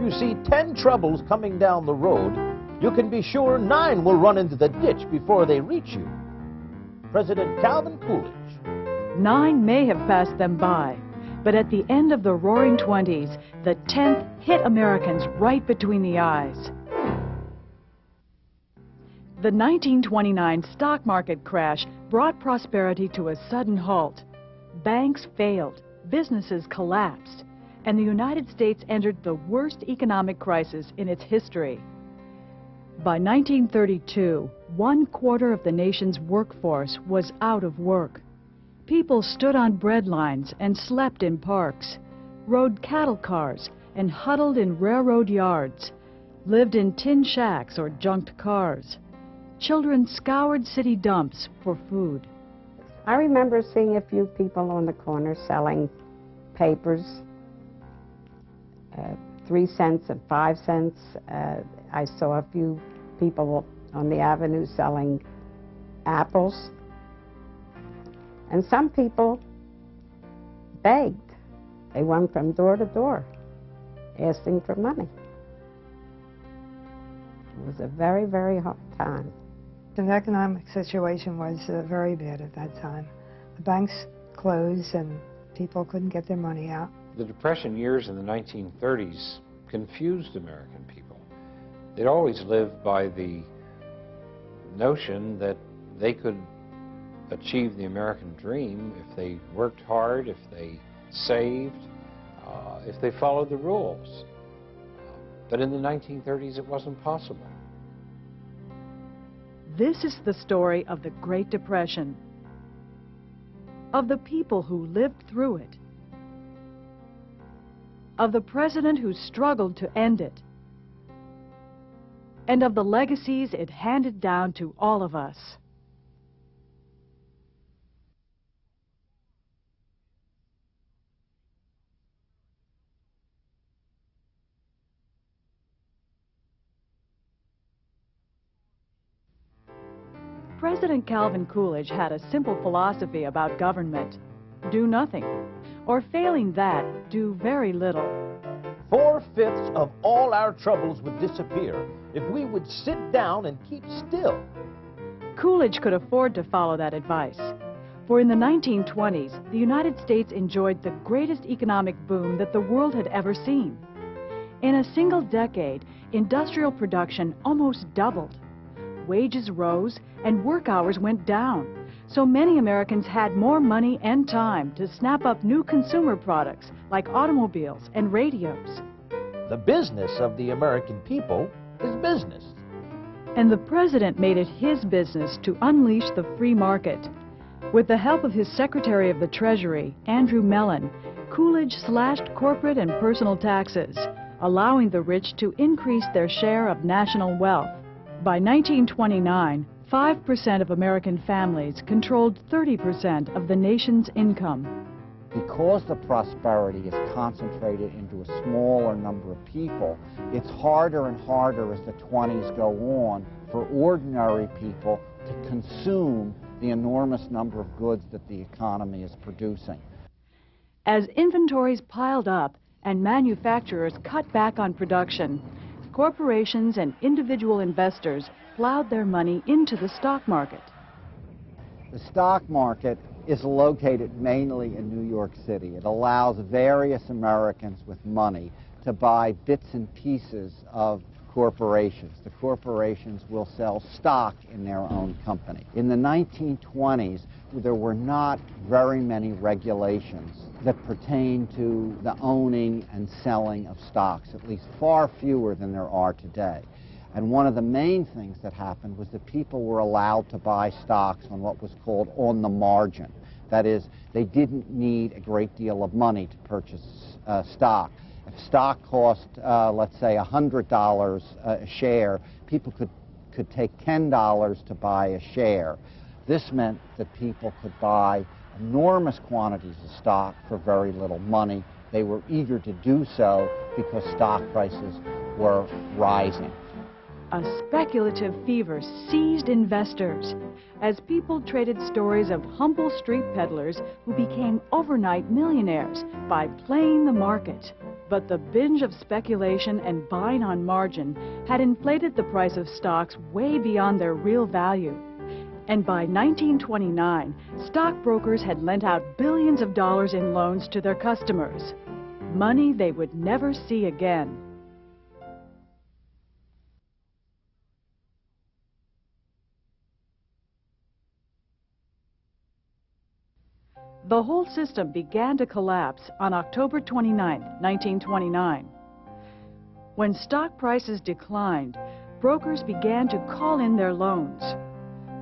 you see 10 troubles coming down the road, you can be sure 9 will run into the ditch before they reach you. President Calvin Coolidge. 9 may have passed them by, but at the end of the Roaring '20s, the 10th hit Americans right between the eyes. The 1929 stock market crash brought prosperity to a sudden halt. Banks failed, businesses collapsed, and the United States entered the worst economic crisis in its history. By 1932, 1/4 of the nation's workforce was out of work. People stood on bread lines and slept in parks, rode cattle cars and huddled in railroad yards, lived in tin shacks or junked cars. Children scoured city dumps for food. I remember seeing a few people on the corner selling papers, 3 cents and 5 cents. I saw a few people on the avenue selling apples. And some people begged. They went from door to door asking for money. It was a very, very hard time. The economic situation was very bad at that time. The banks closed and people couldn't get their money out. The Depression years in the 1930s confused American people. They'd always lived by the notion that they could achieve the American dream if they worked hard, if they saved, if they followed the rules. But in the 1930s, it wasn't possible. This is the story of the Great Depression, of the people who lived through it, of the president who struggled to end it, and of the legacies it handed down to all of us. President Calvin Coolidge had a simple philosophy about government: do nothing, or failing that, do very little. 4/5 of all our troubles would disappear if we would sit down and keep still. Coolidge could afford to follow that advice, for in the 1920s, the United States enjoyed the greatest economic boom that the world had ever seen. In a single decade, industrial production almost doubled. Wages rose and work hours went down, so many Americans had more money and time to snap up new consumer products like automobiles and radios. The business of the American people is business. And the president made it his business to unleash the free market. With the help of his Secretary of the Treasury, Andrew Mellon, Coolidge slashed corporate and personal taxes, allowing the rich to increase their share of national wealth. By 1929, 5% of American families controlled 30% of the nation's income. Because the prosperity is concentrated into a smaller number of people, it's harder and harder as the 20s go on for ordinary people to consume the enormous number of goods that the economy is producing. As inventories piled up and manufacturers cut back on production, corporations and individual investors plowed their money into the stock market. The stock market is located mainly in New York City. It allows various Americans with money to buy bits and pieces of corporations. The corporations will sell stock in their own company. In the 1920s, there were not very many regulations that pertain to the owning and selling of stocks, at least far fewer than there are today. And one of the main things that happened was that people were allowed to buy stocks on what was called on the margin. That is, they didn't need a great deal of money to purchase stock. If stock cost, let's say, $100 a share, people could take $10 to buy a share. This meant that people could buy enormous quantities of stock for very little money. They were eager to do so because stock prices were rising. A speculative fever seized investors as people traded stories of humble street peddlers who became overnight millionaires by playing the market. But the binge of speculation and buying on margin had inflated the price of stocks way beyond their real value. And by 1929, stockbrokers had lent out billions of dollars in loans to their customers, money they would never see again. The whole system began to collapse on October 29, 1929. When stock prices declined, brokers began to call in their loans.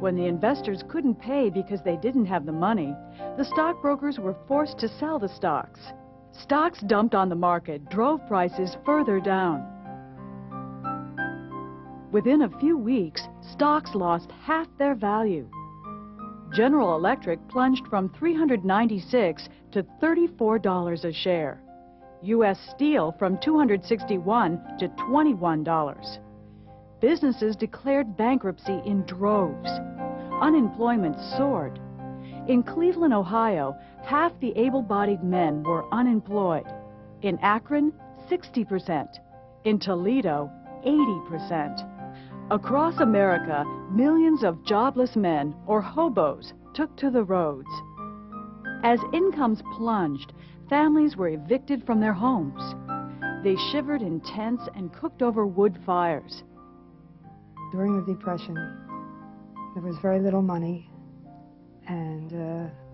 When the investors couldn't pay because they didn't have the money, the stockbrokers were forced to sell the stocks. Stocks dumped on the market drove prices further down. Within a few weeks, stocks lost half their value. General Electric plunged from $396 to $34 a share. U.S. Steel from $261 to $21. Businesses declared bankruptcy in droves. Unemployment soared. In Cleveland, Ohio, half the able-bodied men were unemployed. In Akron, 60%. In Toledo, 80%. Across America, millions of jobless men, or hobos, took to the roads. As incomes plunged, families were evicted from their homes. They shivered in tents and cooked over wood fires. During the Depression, there was very little money, and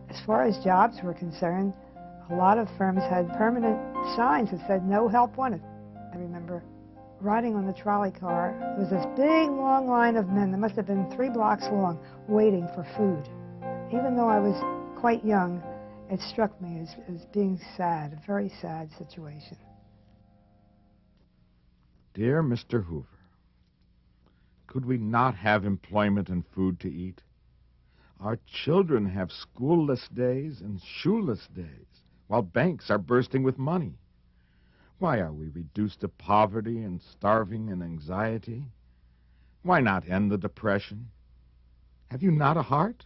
as far as jobs were concerned, a lot of firms had permanent signs that said no help wanted. I remember riding on the trolley car. There was this big, long line of men that must have been 3 blocks long, waiting for food. Even though I was quite young, it struck me as being sad, a very sad situation. Dear Mr. Hoover, could we not have employment and food to eat? Our children have schoolless days and shoeless days, while banks are bursting with money. Why are we reduced to poverty and starving and anxiety? Why not end the Depression? Have you not a heart?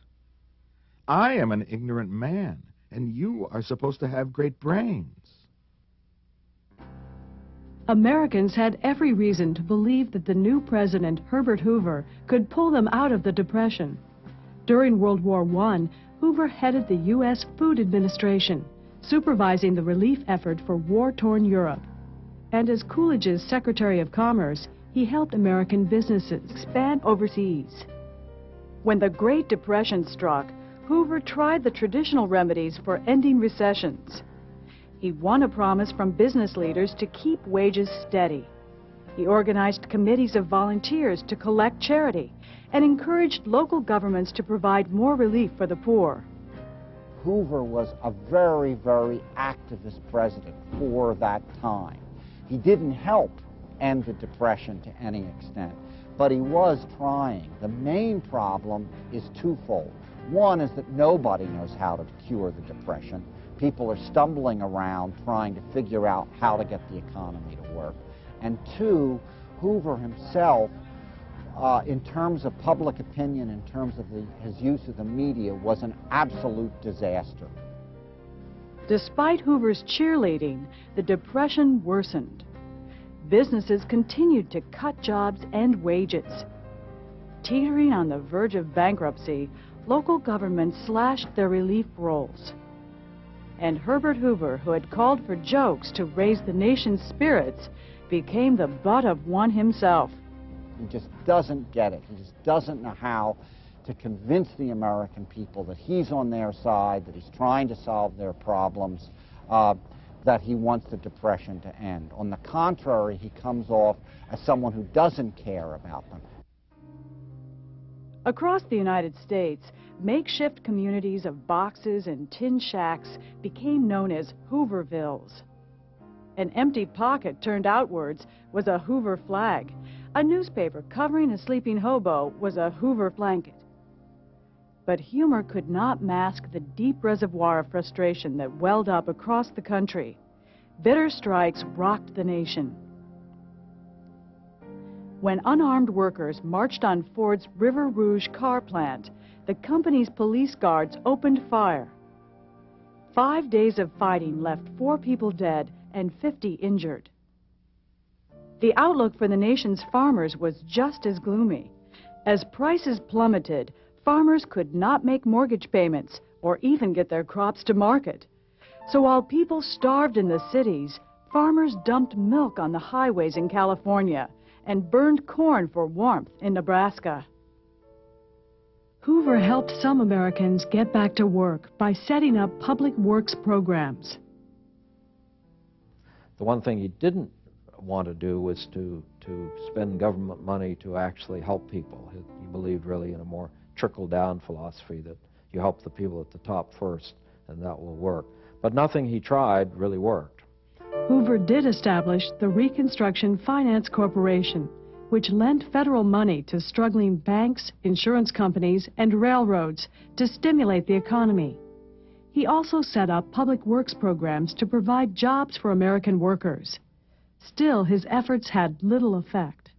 I am an ignorant man, and you are supposed to have great brains. Americans had every reason to believe that the new president, Herbert Hoover, could pull them out of the Depression. During World War I, Hoover headed the U.S. Food Administration, supervising the relief effort for war-torn Europe. And as Coolidge's Secretary of Commerce, he helped American businesses expand overseas. When the Great Depression struck, Hoover tried the traditional remedies for ending recessions. He won a promise from business leaders to keep wages steady. He organized committees of volunteers to collect charity and encouraged local governments to provide more relief for the poor. Hoover was a very, very activist president for that time. He didn't help end the Depression to any extent, but he was trying. The main problem is twofold. One is that nobody knows how to cure the Depression. People are stumbling around trying to figure out how to get the economy to work. And two, Hoover himself, in terms of public opinion, in terms of his use of the media, was an absolute disaster. Despite Hoover's cheerleading, the Depression worsened. Businesses continued to cut jobs and wages. Teetering on the verge of bankruptcy, local governments slashed their relief rolls. And Herbert Hoover, who had called for jokes to raise the nation's spirits, became the butt of one himself. He just doesn't get it. He just doesn't know how to convince the American people that he's on their side, that he's trying to solve their problems, that he wants the Depression to end. On the contrary, he comes off as someone who doesn't care about them. Across the United States, makeshift communities of boxes and tin shacks became known as Hoovervilles. An empty pocket turned outwards was a Hoover flag. A newspaper covering a sleeping hobo was a Hoover blanket. But humor could not mask the deep reservoir of frustration that welled up across the country. Bitter strikes rocked the nation. When unarmed workers marched on Ford's River Rouge car plant, the company's police guards opened fire. 5 days of fighting left 4 people dead and 50 injured. The outlook for the nation's farmers was just as gloomy. As prices plummeted, farmers could not make mortgage payments or even get their crops to market. So while people starved in the cities, farmers dumped milk on the highways in California and burned corn for warmth in Nebraska. Hoover helped some Americans get back to work by setting up public works programs. The one thing he didn't want to do was to spend government money to actually help people. He believed really in a more trickle-down philosophy, that you help the people at the top first and that will work. But nothing he tried really worked. Hoover did establish the Reconstruction Finance Corporation, which lent federal money to struggling banks, insurance companies, and railroads to stimulate the economy. He also set up public works programs to provide jobs for American workers. Still, his efforts had little effect.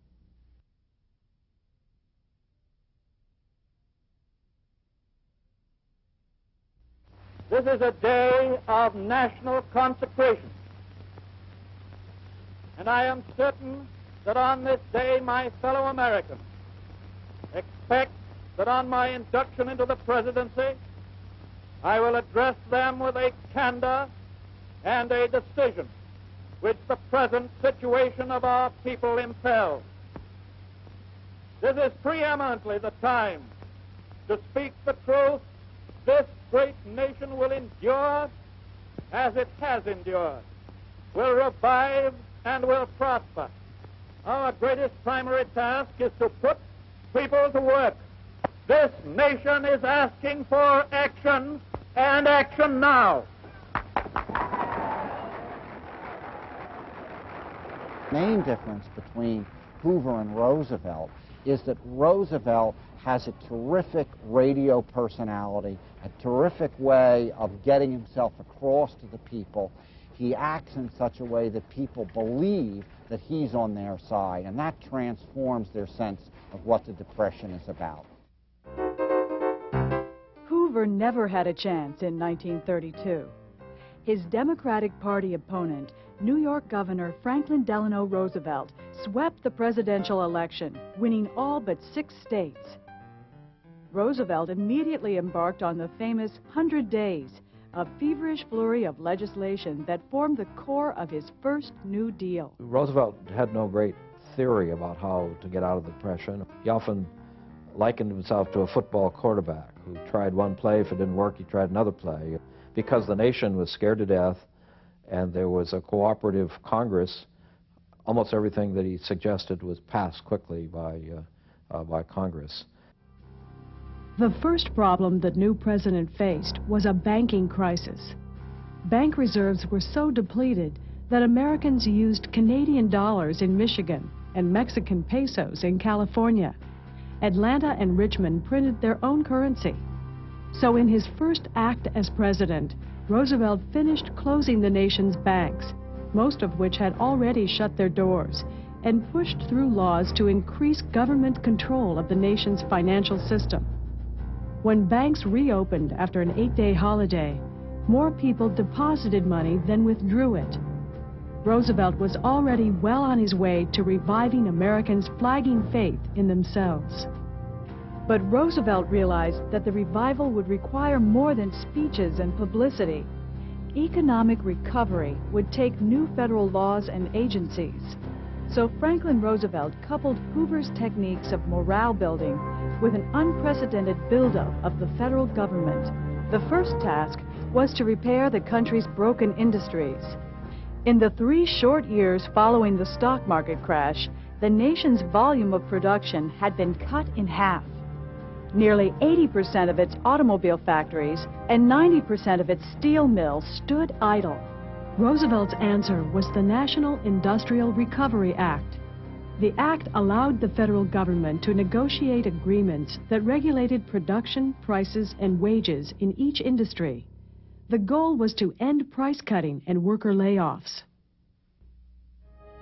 This is a day of national consecration, and I am certain that on this day my fellow Americans expect that on my induction into the presidency I will address them with a candor and a decision which the present situation of our people impels. This is preeminently the time to speak the truth. This great nation will endure as it has endured, will revive and will prosper. Our greatest primary task is to put people to work. This nation is asking for action, and action now. The main difference between Hoover and Roosevelt is that Roosevelt has a terrific radio personality, a terrific way of getting himself across to the people. He acts in such a way that people believe that he's on their side, and that transforms their sense of what the Depression is about. Hoover never had a chance in 1932. His Democratic Party opponent, New York Governor Franklin Delano Roosevelt, swept the presidential election, winning all but 6 states. Roosevelt immediately embarked on the famous 100 Days, a feverish flurry of legislation that formed the core of his first New Deal. Roosevelt had no great theory about how to get out of the Depression. He often likened himself to a football quarterback who tried one play. If it didn't work, he tried another play. Because the nation was scared to death and there was a cooperative Congress, almost everything that he suggested was passed quickly by Congress. The first problem that new president faced was a banking crisis. Bank reserves were so depleted that Americans used Canadian dollars in Michigan and Mexican pesos in California. Atlanta and Richmond printed their own currency. So in his first act as president, Roosevelt finished closing the nation's banks, most of which had already shut their doors, and pushed through laws to increase government control of the nation's financial system. When banks reopened after an 8-day holiday, more people deposited money than withdrew it. Roosevelt was already well on his way to reviving Americans' flagging faith in themselves. But Roosevelt realized that the revival would require more than speeches and publicity. Economic recovery would take new federal laws and agencies. So Franklin Roosevelt coupled Hoover's techniques of morale building with an unprecedented buildup of the federal government. The first task was to repair the country's broken industries. In the 3 short years following the stock market crash, the nation's volume of production had been cut in half. Nearly 80% of its automobile factories and 90% of its steel mills stood idle. Roosevelt's answer was the National Industrial Recovery Act. The act allowed the federal government to negotiate agreements that regulated production, prices, and wages in each industry. The goal was to end price cutting and worker layoffs.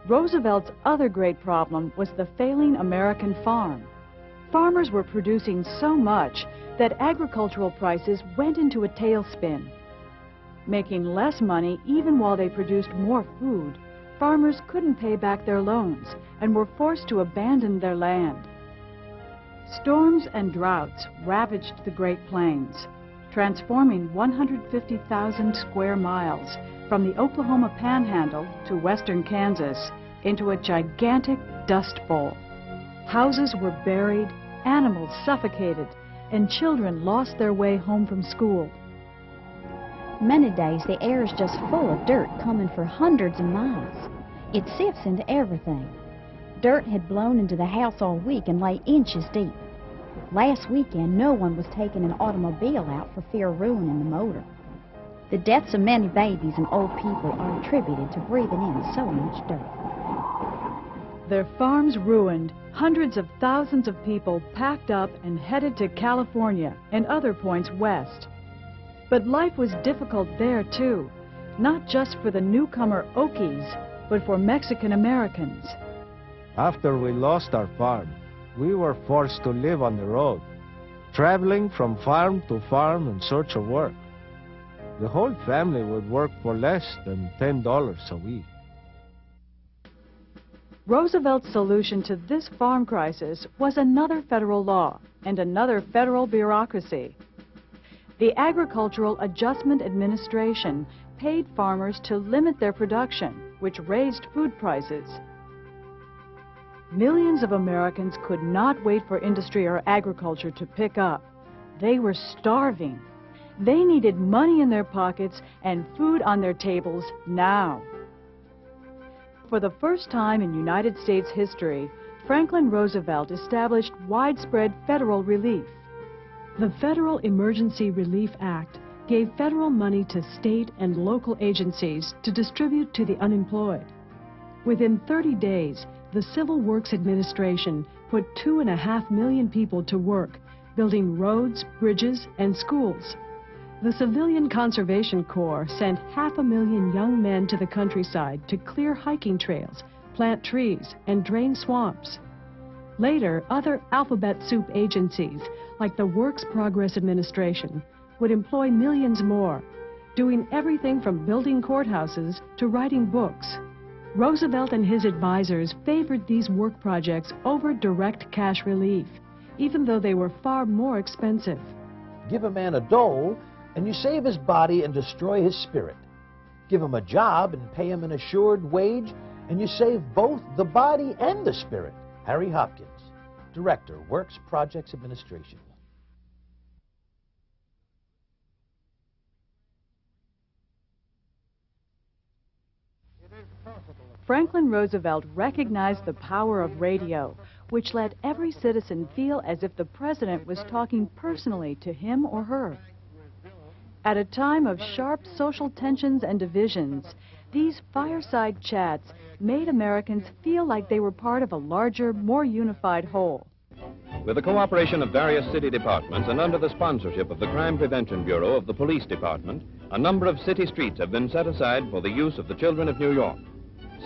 Roosevelt's other great problem was the failing American farm. Farmers were producing so much that agricultural prices went into a tailspin. Making less money even while they produced more food, farmers couldn't pay back their loans and were forced to abandon their land. Storms and droughts ravaged the Great Plains, transforming 150,000 square miles from the Oklahoma Panhandle to western Kansas into a gigantic dust bowl. Houses were buried, animals suffocated, and children lost their way home from school. Many days the air is just full of dirt coming for hundreds of miles. It sifts into everything. Dirt had blown into the house all week and lay inches deep. Last weekend, no one was taking an automobile out for fear of ruining the motor. The deaths of many babies and old people are attributed to breathing in so much dirt. Their farms ruined, hundreds of thousands of people packed up and headed to California and other points west. But life was difficult there too, not just for the newcomer Okies, but for Mexican Americans. After we lost our farm, we were forced to live on the road, traveling from farm to farm in search of work. The whole family would work for less than $10 a week. Roosevelt's solution to this farm crisis was another federal law and another federal bureaucracy. The Agricultural Adjustment Administration paid farmers to limit their production, which raised food prices. Millions of Americans could not wait for industry or agriculture to pick up. They were starving. They needed money in their pockets and food on their tables now. For the first time in United States history, Franklin Roosevelt established widespread federal relief. The Federal Emergency Relief Act gave federal money to state and local agencies to distribute to the unemployed. Within 30 days, the Civil Works Administration put 2.5 million people to work, building roads, bridges, and schools. The Civilian Conservation Corps sent 500,000 young men to the countryside to clear hiking trails, plant trees, and drain swamps. Later, other alphabet soup agencies, like the Works Progress Administration, would employ millions more, doing everything from building courthouses to writing books. Roosevelt and his advisors favored these work projects over direct cash relief, even though they were far more expensive. Give a man a dole, and you save his body and destroy his spirit. Give him a job and pay him an assured wage, and you save both the body and the spirit. Harry Hopkins, Director, Works Projects Administration. Franklin Roosevelt recognized the power of radio, which let every citizen feel as if the president was talking personally to him or her. At a time of sharp social tensions and divisions, these fireside chats made Americans feel like they were part of a larger, more unified whole. With the cooperation of various city departments and under the sponsorship of the Crime Prevention Bureau of the Police Department, a number of city streets have been set aside for the use of the children of New York.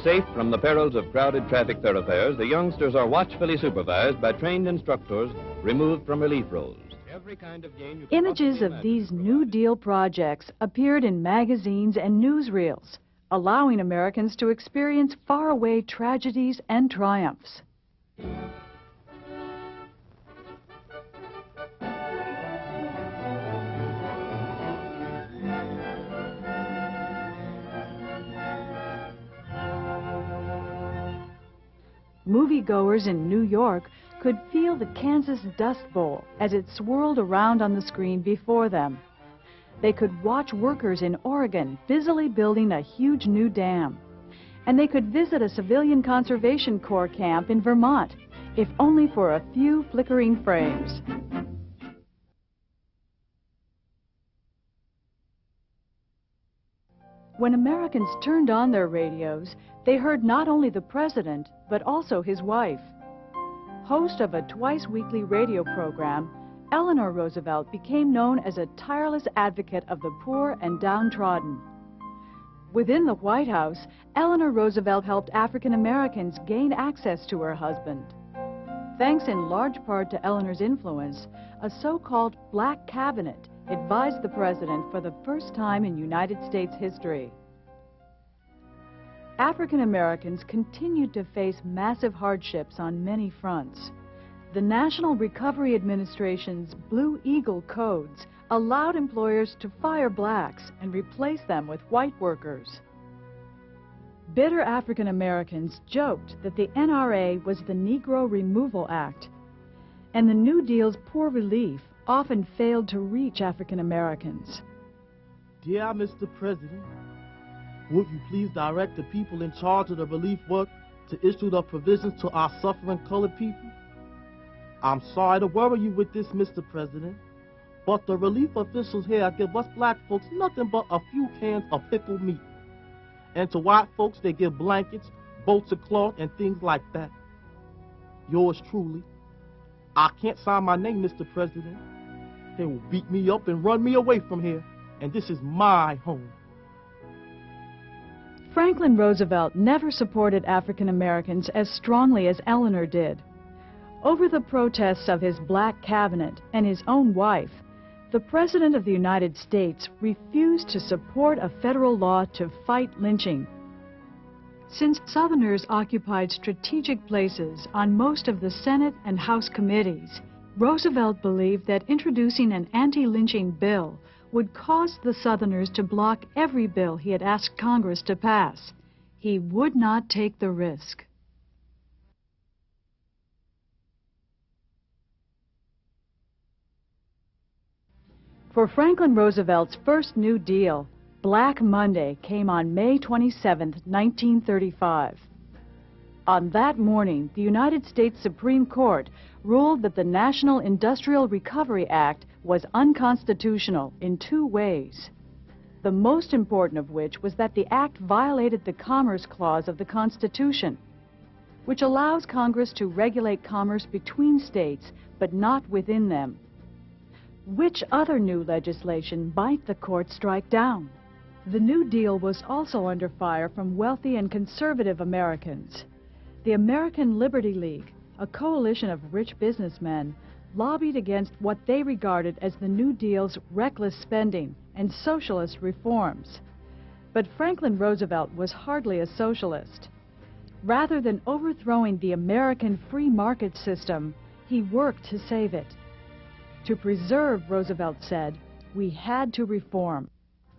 Safe from the perils of crowded traffic thoroughfares, the youngsters are watchfully supervised by trained instructors removed from relief roles. Images of these New Deal projects appeared in magazines and newsreels, allowing Americans to experience faraway tragedies and triumphs. Moviegoers in New York could feel the Kansas Dust Bowl as it swirled around on the screen before them. They could watch workers in Oregon busily building a huge new dam. And they could visit a Civilian Conservation Corps camp in Vermont, if only for a few flickering frames. When Americans turned on their radios, they heard not only the president, but also his wife. Host of a twice-weekly radio program, Eleanor Roosevelt became known as a tireless advocate of the poor and downtrodden. Within the White House, Eleanor Roosevelt helped African Americans gain access to her husband. Thanks in large part to Eleanor's influence, a so-called Black Cabinet advised the president for the first time in United States history. African Americans continued to face massive hardships on many fronts. The National Recovery Administration's Blue Eagle codes allowed employers to fire blacks and replace them with white workers. Bitter African Americans joked that the NRA was the Negro Removal Act, and the New Deal's poor relief often failed to reach African Americans. Dear Mr. President, would you please direct the people in charge of the relief work to issue the provisions to our suffering colored people? I'm sorry to worry you with this, Mr. President, but the relief officials here give us black folks nothing but a few cans of pickled meat. And to white folks, they give blankets, bolts of cloth, and things like that. Yours truly. I can't sign my name, Mr. President. They will beat me up and run me away from here, and this is my home. Franklin Roosevelt never supported African Americans as strongly as Eleanor did. Over the protests of his black cabinet and his own wife, the President of the United States refused to support a federal law to fight lynching. Since Southerners occupied strategic places on most of the Senate and House committees, Roosevelt believed that introducing an anti-lynching bill would cause the Southerners to block every bill he had asked Congress to pass. He would not take the risk. For Franklin Roosevelt's first New Deal, Black Monday came on May 27, 1935. On that morning, the United States Supreme Court ruled that the National Industrial Recovery Act was unconstitutional in two ways. The most important of which was that the act violated the Commerce Clause of the Constitution, which allows Congress to regulate commerce between states, but not within them. Which other new legislation might the court strike down? The New Deal was also under fire from wealthy and conservative Americans. The American Liberty League, a coalition of rich businessmen, lobbied against what they regarded as the New Deal's reckless spending and socialist reforms. But Franklin Roosevelt was hardly a socialist. Rather than overthrowing the American free market system, he worked to save it. To preserve, Roosevelt said, we had to reform.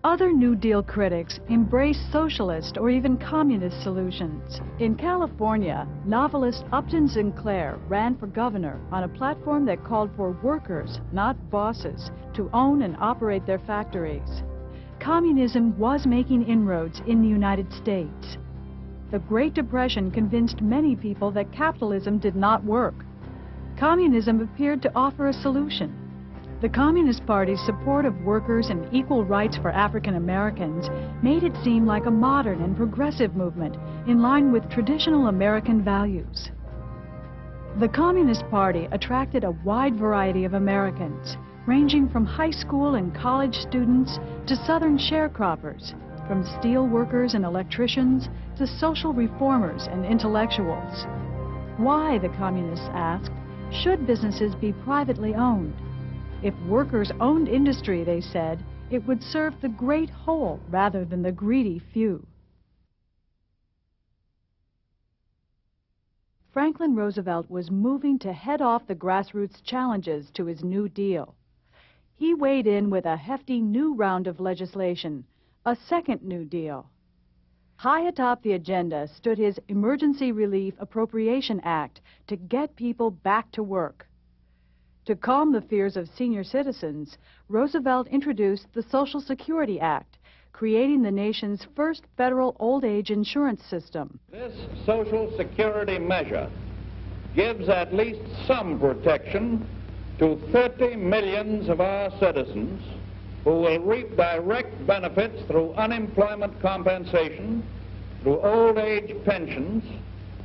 Other New Deal critics embraced socialist or even communist solutions. In California, novelist Upton Sinclair ran for governor on a platform that called for workers, not bosses, to own and operate their factories. Communism was making inroads in the United States. The Great Depression convinced many people that capitalism did not work. Communism appeared to offer a solution. The Communist Party's support of workers and equal rights for African Americans made it seem like a modern and progressive movement in line with traditional American values. The Communist Party attracted a wide variety of Americans, ranging from high school and college students to Southern sharecroppers, from steel workers and electricians to social reformers and intellectuals. Why, the Communists asked, should businesses be privately owned? If workers owned industry, they said, it would serve the great whole rather than the greedy few. Franklin Roosevelt was moving to head off the grassroots challenges to his New Deal. He weighed in with a hefty new round of legislation, a second New Deal. High atop the agenda stood his Emergency Relief Appropriation Act to get people back to work. To calm the fears of senior citizens, Roosevelt introduced the Social Security Act, creating the nation's first federal old age insurance system. This Social Security measure gives at least some protection to 30 million of our citizens who will reap direct benefits through unemployment compensation, through old age pensions,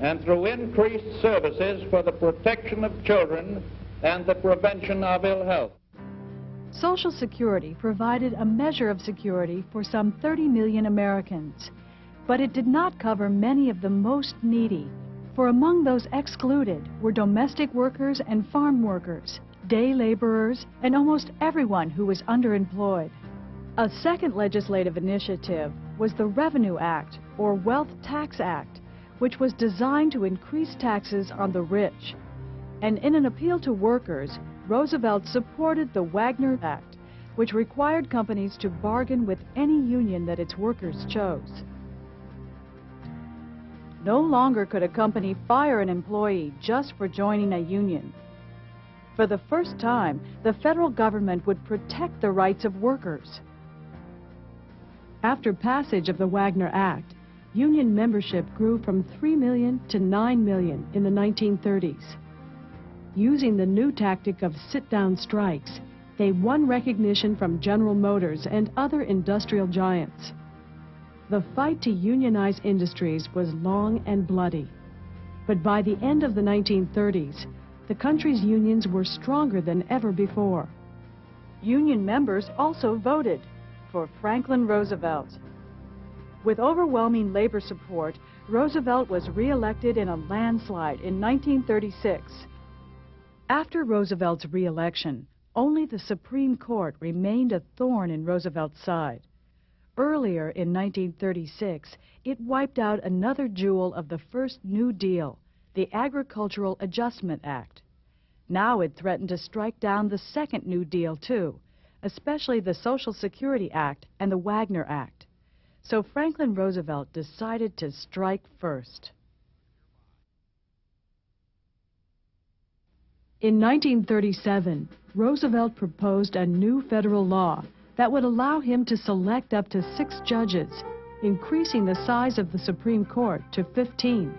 and through increased services for the protection of children and the prevention of ill health. Social Security provided a measure of security for some 30 million Americans, but it did not cover many of the most needy, for among those excluded were domestic workers and farm workers, day laborers, and almost everyone who was underemployed. A second legislative initiative was the Revenue Act, or Wealth Tax Act, which was designed to increase taxes on the rich. And in an appeal to workers, Roosevelt supported the Wagner Act, which required companies to bargain with any union that its workers chose. No longer could a company fire an employee just for joining a union. For the first time, the federal government would protect the rights of workers. After passage of the Wagner Act, union membership grew from 3 million to 9 million in the 1930s. Using the new tactic of sit-down strikes, they won recognition from General Motors and other industrial giants. The fight to unionize industries was long and bloody. But by the end of the 1930s, the country's unions were stronger than ever before. Union members also voted for Franklin Roosevelt. With overwhelming labor support, Roosevelt was re-elected in a landslide in 1936. After Roosevelt's re-election, only the Supreme Court remained a thorn in Roosevelt's side. Earlier in 1936, it wiped out another jewel of the first New Deal, the Agricultural Adjustment Act. Now it threatened to strike down the second New Deal, too, especially the Social Security Act and the Wagner Act. So Franklin Roosevelt decided to strike first. In 1937, Roosevelt proposed a new federal law that would allow him to select up to 6 judges, increasing the size of the Supreme Court to 15.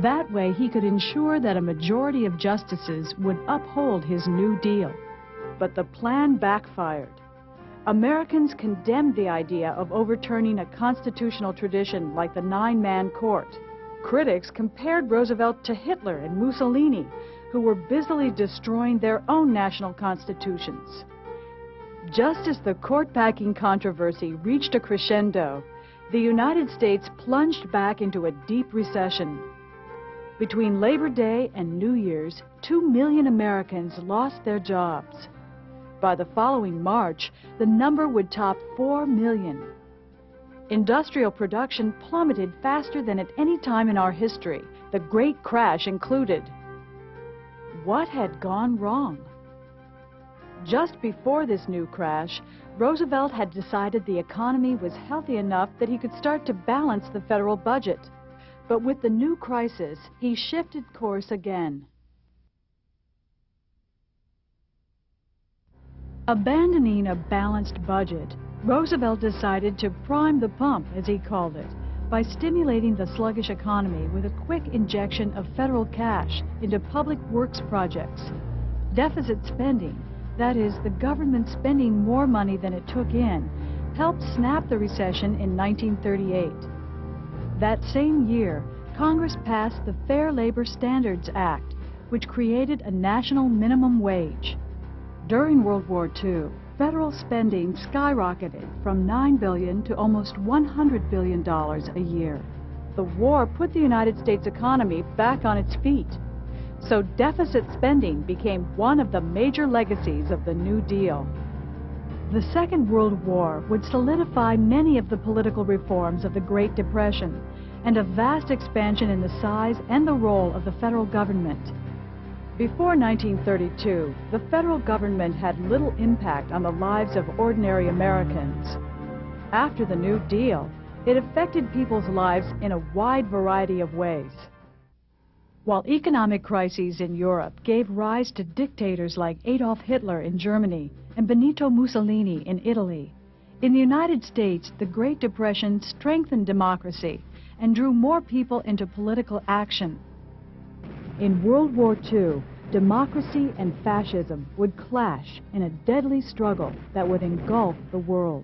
That way, he could ensure that a majority of justices would uphold his New Deal. But the plan backfired. Americans condemned the idea of overturning a constitutional tradition like the 9-man court. Critics compared Roosevelt to Hitler and Mussolini, who were busily destroying their own national constitutions. Just as the court-packing controversy reached a crescendo, the United States plunged back into a deep recession. Between Labor Day and New Year's, 2 million Americans lost their jobs. By the following March, the number would top 4 million. Industrial production plummeted faster than at any time in our history, the Great Crash included. What had gone wrong? Just before this new crash, Roosevelt had decided the economy was healthy enough that he could start to balance the federal budget. But with the new crisis, he shifted course again. Abandoning a balanced budget, Roosevelt decided to prime the pump, as he called it, by stimulating the sluggish economy with a quick injection of federal cash into public works projects. Deficit spending, that is, the government spending more money than it took in, helped snap the recession in 1938. That same year, Congress passed the Fair Labor Standards Act, which created a national minimum wage. During World War II, federal spending skyrocketed from $9 billion to almost $100 billion a year. The war put the United States economy back on its feet. So deficit spending became one of the major legacies of the New Deal. The Second World War would solidify many of the political reforms of the Great Depression and a vast expansion in the size and the role of the federal government. Before 1932, the federal government had little impact on the lives of ordinary Americans. After the New Deal, it affected people's lives in a wide variety of ways. While economic crises in Europe gave rise to dictators like Adolf Hitler in Germany and Benito Mussolini in Italy, in the United States, the Great Depression strengthened democracy and drew more people into political action. In World War II, democracy and fascism would clash in a deadly struggle that would engulf the world.